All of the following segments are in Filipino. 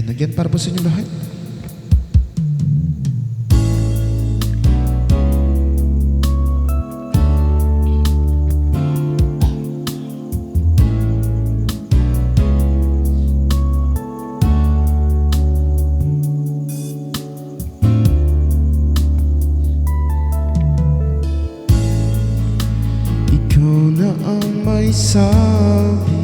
Again, para po sa inyo lahat. Ikaw na ang may sabi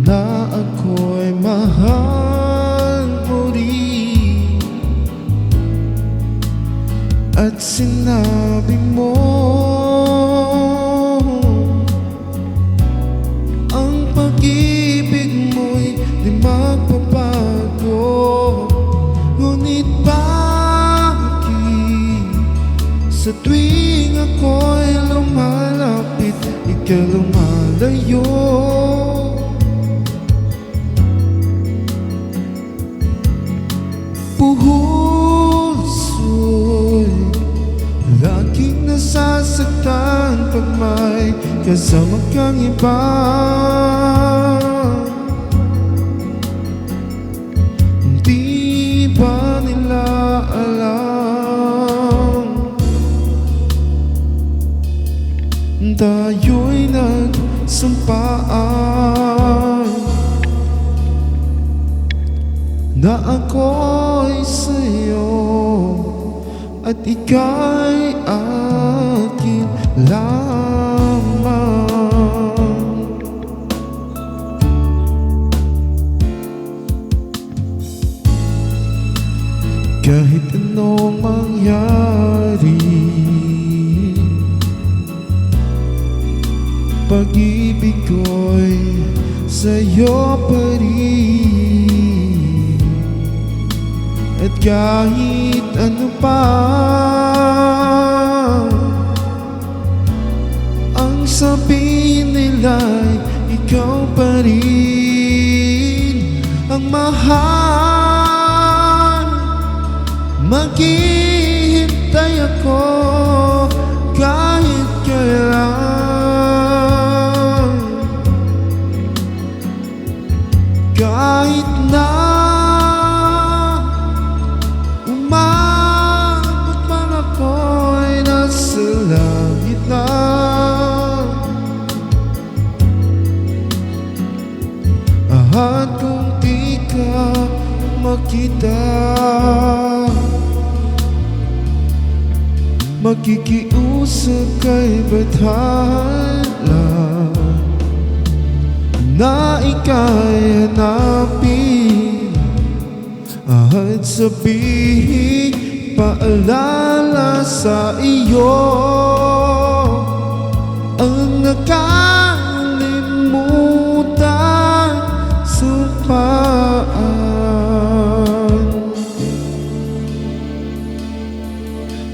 na ako'y mahal mo rin, at sinabi mo ang pag-ibig mo'y di magbabago. Ngunit bakit sa tuwing ako'y lumalapit, ikaw lumalayo? Puso'y laging nasasaktan pag may kasama kang iba. Hindi ba nila alam tayo'y nagsumpaan na ako'y sa'yo at ika'y akin lamang. Kahit anong mangyari, pag-ibig ko'y sa'yo pa rin. At kahit ano pa ang sabihin nila'y ikaw pa rin ang mahal. Maghihintay ako kahit kailan, kahit na umabot man ako'y nasa langit na. At kung di ka makita, makikiusap kay bathala na ika'y hanapin at sabihin paalala sa iyo ang nakalimutan sumpaan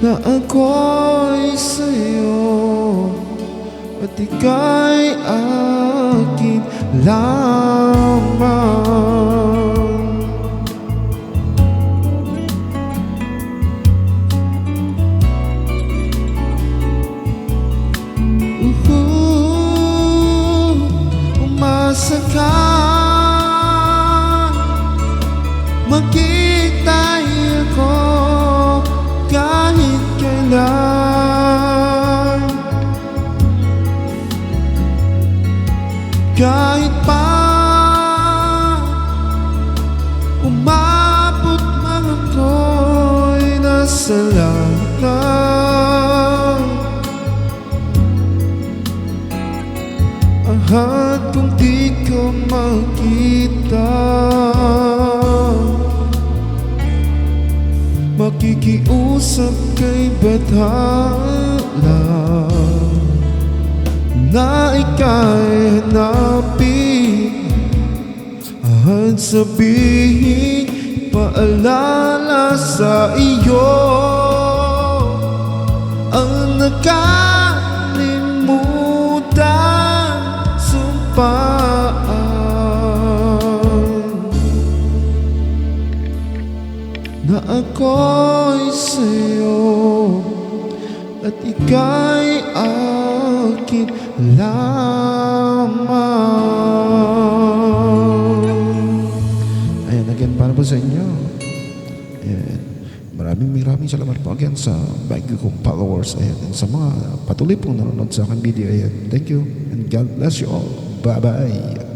na ako'y sa'yo at ika'y akin lamang. Umasa ka, makitay ako kahit kailan, kahit pa umabot man ako'y nasa langit na. At kung di ka makita, makikiusap kay bathala na ika'y hanapin at sabihin paalala sa iyo ang nakalimutan sumpaan na ako'y sa'yo at ika'y akin lamang. Ayan. Maraming salamat po again sa bago kong followers. Ayan. And sa mga patuloy pong nanonood sa aking video. Ayan. Thank you and God bless you all. Bye-bye.